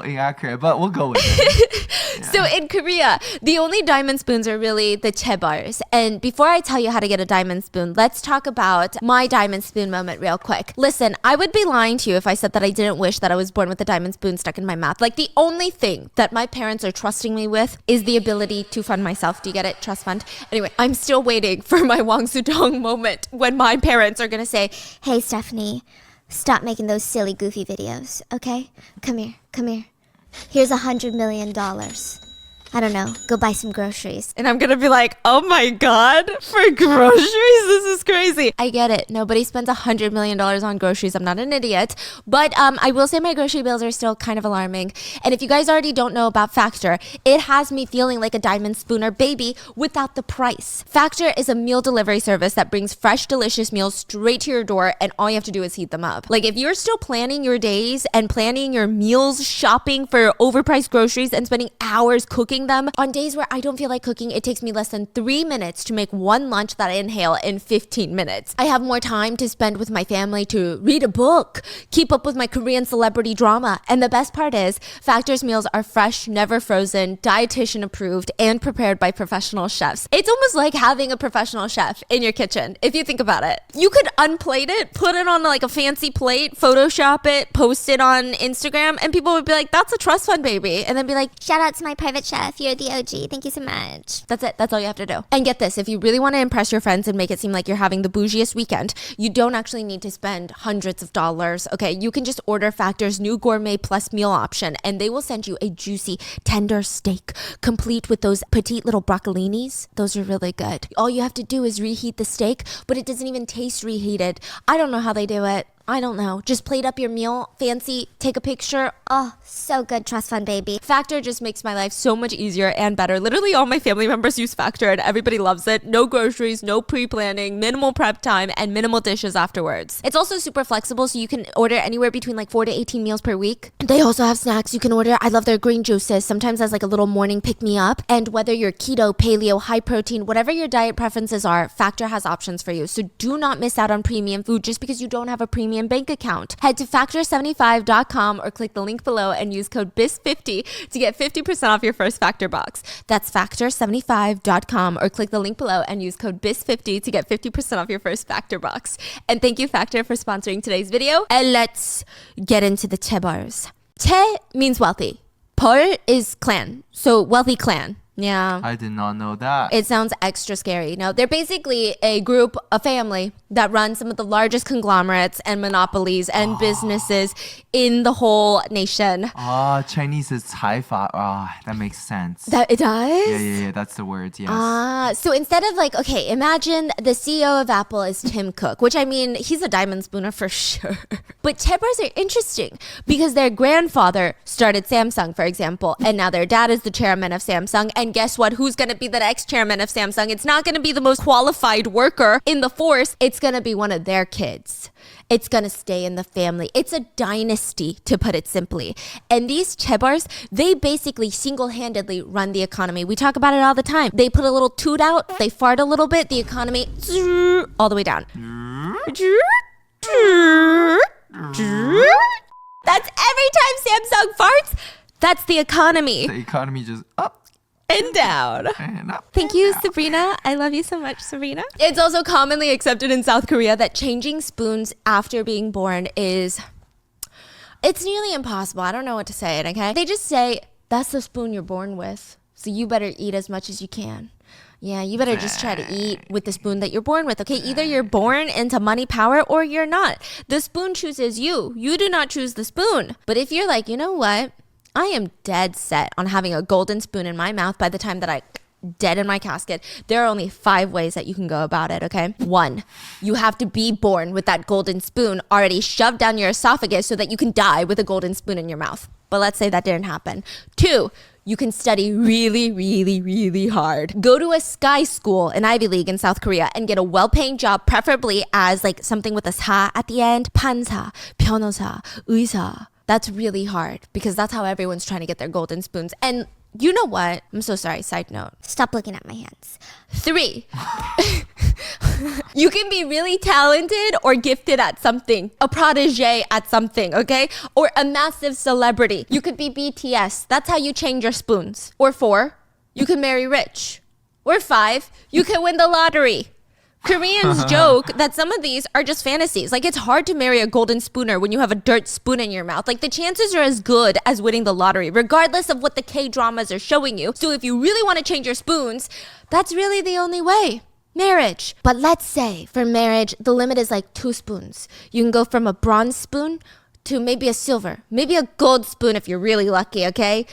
Inaccurate, but we'll go with it. So in Korea, the only diamond spoons are really the chaebars. And before I tell you how to get a diamond spoon, let's talk about my diamond spoon moment real quick. Listen, I would be lying to you if I said that I didn't wish that I was born with a diamond spoon stuck in my mouth. Like, the only thing that my parents are trusting me with is the ability to fund myself. Do you get it? Trust fund. Anyway, I'm still waiting for my Wang Sudong moment when my parents are going to say, Hey, Stephanie, stop making those silly, goofy videos, okay? Come here, come here. Here's $100 million. I don't know, go buy some groceries. and I'm going to be like, oh my God, for groceries? This is crazy. I get it. Nobody spends $100 million on groceries. I'm not an idiot. But I will say my grocery bills are still kind of alarming. And if you guys already don't know about Factor, it has me feeling like a diamond spooner baby without the price. Factor is a meal delivery service that brings fresh, delicious meals straight to your door, and all you have to do is heat them up. Like, if you're still planning your days and planning your meals, shopping for overpriced groceries, and spending hours cooking them, on days where I don't feel like cooking, it takes me less than 3 minutes to make one lunch that I inhale in 15 minutes. I have more time to spend with my family, to read a book, keep up with my Korean celebrity drama. And the best part is, Factor's meals are fresh, never frozen, dietitian approved, and prepared by professional chefs. It's almost like having a professional chef in your kitchen, if you think about it. You could unplate it, put it on like a fancy plate, Photoshop it, post it on Instagram, and people would be like, that's a trust fund baby. And then be like, Shout out to my private chef, you're the OG, thank you so much. that's it. That's all you have to do. And get this, if you really want to impress your friends and make it seem like you're having the bougiest weekend, you don't actually need to spend hundreds of dollars, okay? You can just order Factor's new Gourmet Plus meal option, and they will send you a juicy, tender steak, complete with those petite little broccolinis. Those are really good. All you have to do is reheat the steak, but it doesn't even taste reheated. I don't know how they do it. I don't know. Just plate up your meal, fancy, take a picture. Oh, so good, trust fund baby. Factor just makes my life so much easier and better. Literally all my family members use Factor and everybody loves it. No groceries, no pre-planning, minimal prep time, and minimal dishes afterwards. It's also super flexible, so you can order anywhere between like 4 to 18 meals per week. They also have snacks you can order. I love their green juices, sometimes as like a little morning pick-me-up. And whether you're keto, paleo, high protein, whatever your diet preferences are, Factor has options for you. So do not miss out on premium food just because you don't have a premium bank account. Head to factor75.com or click the link below and use code BIS50 to get 50% off your first Factor box. That's factor75.com or click the link below and use code BIS50 to get 50% off your first Factor box. And thank you, Factor, for sponsoring today's video. And let's get into the chaebars. Che means wealthy. Pol is clan. So wealthy clan. Yeah. I did not know that. It sounds extra scary. No, they're basically a group, a family that runs some of the largest conglomerates and monopolies and businesses in the whole nation. Chinese is 财阀. That makes sense. That it does? Yeah, that's the word, yes. So instead of like, okay, imagine the CEO of Apple is Tim Cook, which I mean, he's a diamond spooner for sure. But chaebars are interesting because their grandfather started Samsung, for example, and now their dad is the chairman of Samsung. And guess what? Who's going to be the next chairman of Samsung? It's not going to be the most qualified worker in the force. It's going to be one of their kids. It's going to stay in the family. It's a dynasty, to put it simply. And these chaebars, they basically single-handedly run the economy. We talk about it all the time. They put a little toot out, they fart a little bit, the economy all the way down. That's every time Samsung farts, that's the economy. The economy just up And down. and up. Thank you, Sabrina. I love you so much, Sabrina. It's also commonly accepted in South Korea that changing spoons after being born it's nearly impossible. I don't know what to say, okay? They just say, that's the spoon you're born with, so you better eat as much as you can. Yeah, you better just try to eat with the spoon that you're born with, okay? Either you're born into money power or you're not. The spoon chooses you. You do not choose the spoon. But if you're like, you know what? I am dead set on having a golden spoon in my mouth by the time that I dead in my casket. There are only 5 ways that you can go about it, okay? 1, you have to be born with that golden spoon already shoved down your esophagus so that you can die with a golden spoon in your mouth. But let's say that didn't happen. 2, you can study really, really, really hard. Go to a sky school, an Ivy League in South Korea, and get a well-paying job, preferably as like something with a 사 at the end. 판사, 변호사, 의사. That's really hard because that's how everyone's trying to get their golden spoons. And You know what? I'm so sorry. Side note. Stop looking at my hands. 3. You can be really talented or gifted at something, a protege at something, okay? Or a massive celebrity. You could be BTS. That's how you change your spoons. Or 4, you can marry rich. Or 5, you can win the lottery. Koreans joke that some of these are just fantasies. Like, it's hard to marry a golden spooner when you have a dirt spoon in your mouth. Like, the chances are as good as winning the lottery, regardless of what the K-dramas are showing you. So if you really want to change your spoons, that's really the only way. Marriage. But let's say for marriage, the limit is like 2 spoons. You can go from a bronze spoon to maybe a silver, maybe a gold spoon if you're really lucky, okay?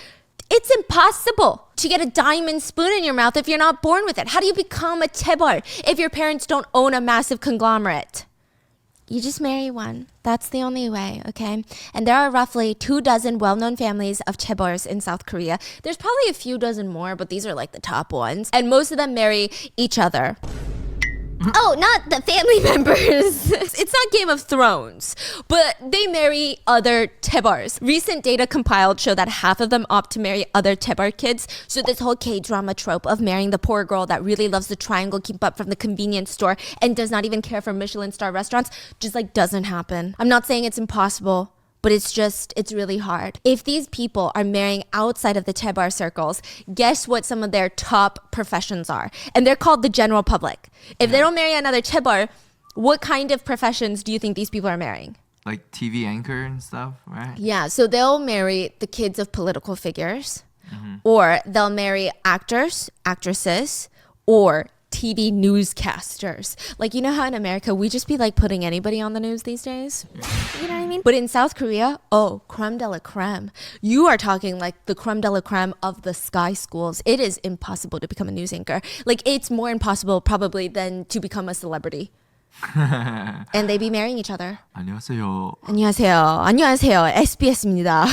It's impossible to get a diamond spoon in your mouth if you're not born with it. How do you become a chaebol if your parents don't own a massive conglomerate? You just marry one. That's the only way, okay? And there are roughly 24 well-known families of chaebols in South Korea. There's probably a few dozen more, but these are like the top ones. And most of them marry each other. Oh, not the family members. It's not Game of Thrones, but they marry other chaebols. Recent data compiled show that half of them opt to marry other chaebol kids. So this whole K-drama trope of marrying the poor girl that really loves the triangle kimbap from the convenience store and does not even care for Michelin star restaurants just like doesn't happen. I'm not saying it's impossible, but it's really hard. If these people are marrying outside of the chaebol circles, guess what some of their top professions are? And they're called the general public. If they don't marry another chaebol, what kind of professions do you think these people are marrying? Like TV anchor and stuff, right? Yeah, so they'll marry the kids of political figures, or they'll marry actors, actresses, or TV newscasters. Like, you know how in America we just be like putting anybody on the news these days? You know what I mean? But in South Korea, oh, creme de la creme. You are talking like the creme de la creme of the sky schools. It is impossible to become a news anchor. Like, it's more impossible probably than to become a celebrity. And they be marrying each other. 안녕하세요. 안녕하세요. 안녕하세요. SBS입니다.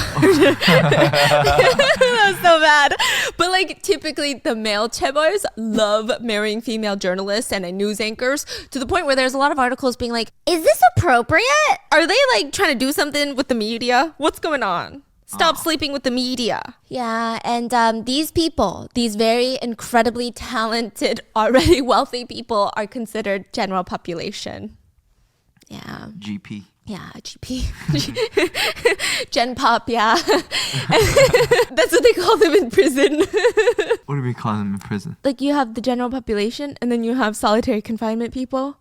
That was so bad. But like typically the male chaebols love marrying female journalists and news anchors to the point where there's a lot of articles being like, Is this appropriate? are they like trying to do something with the media? What's going on? Stop sleeping with the media. Yeah, and these people, these very incredibly talented, already wealthy people are considered general population. Yeah. GP. Yeah, GP. Gen Pop, yeah. That's what they call them in prison. What do we call them in prison? Like you have the general population and then you have solitary confinement people.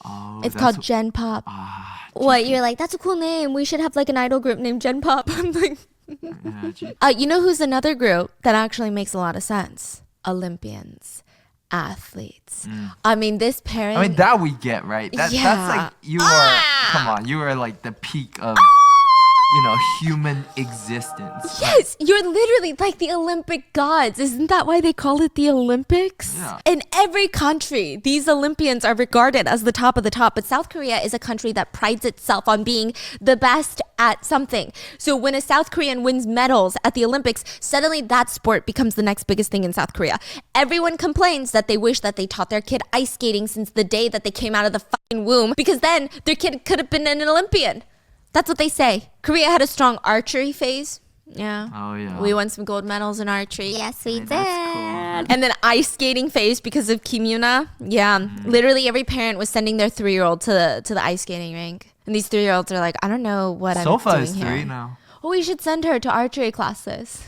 Oh, It's called Gen Pop. What, you're like, that's a cool name. We should have like an idol group named Gen Pop. I'm like, yeah, you know who's another group that actually makes a lot of sense? Olympians, athletes. I mean, this pairing. I mean, that we get, right? That's like, you are, come on, you are like the peak of, human existence. Yes, you're literally like the Olympic gods. Isn't that why they call it the Olympics? Yeah. In every country, these Olympians are regarded as the top of the top. But South Korea is a country that prides itself on being the best at something. So when a South Korean wins medals at the Olympics, suddenly that sport becomes the next biggest thing in South Korea. Everyone complains that they wish that they taught their kid ice skating since the day that they came out of the fucking womb, because then their kid could have been an Olympian. That's what they say. Korea had a strong archery phase. Yeah. Oh, yeah. We won some gold medals in archery. Yes, we did. That's cool. And then ice skating phase because of Kim Yuna. Yeah. Literally every parent was sending their 3-year-old to the ice skating rink. And these 3-year-olds are like, I don't know what I'm Sofa doing is 3 here. now. Well, we should send her to archery classes.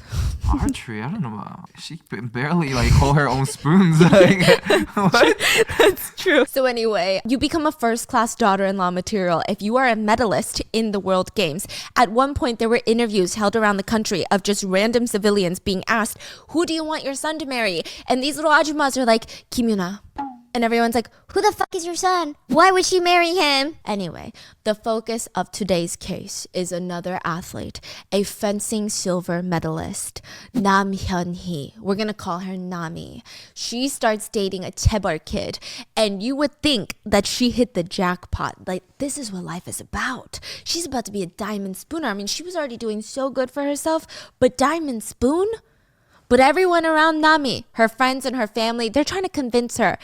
Archery, I don't know about. She can barely like hold her own spoons. Like, what? That's true. So anyway, you become a first-class daughter-in-law material if you are a medalist in the World Games. At one point, there were interviews held around the country of just random civilians being asked, who do you want your son to marry? And these little ajumas are like, Kim Yuna. And everyone's like, Who the fuck is your son? Why would she marry him? anyway, the focus of today's case is another athlete, a fencing silver medalist, Nam Hyun-hee. We're going to call her Nami. She starts dating a chaebol kid, and you would think that she hit the jackpot. Like, this is what life is about. She's about to be a diamond spooner. I mean, she was already doing so good for herself, but diamond spoon? But everyone around Nami, her friends and her family, they're trying to convince her,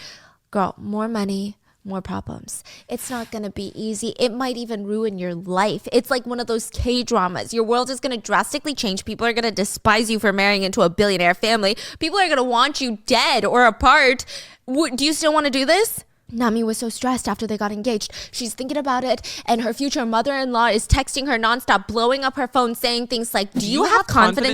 girl, more money, more problems. It's not gonna be easy. It might even ruin your life. It's like one of those K-dramas. Your world is gonna drastically change. People are gonna despise you for marrying into a billionaire family. People are gonna want you dead or apart. Do you still want to do this? Nami was so stressed after they got engaged. She's thinking about it, and her future mother-in-law is texting her nonstop, blowing up her phone, saying things like, do you have confidence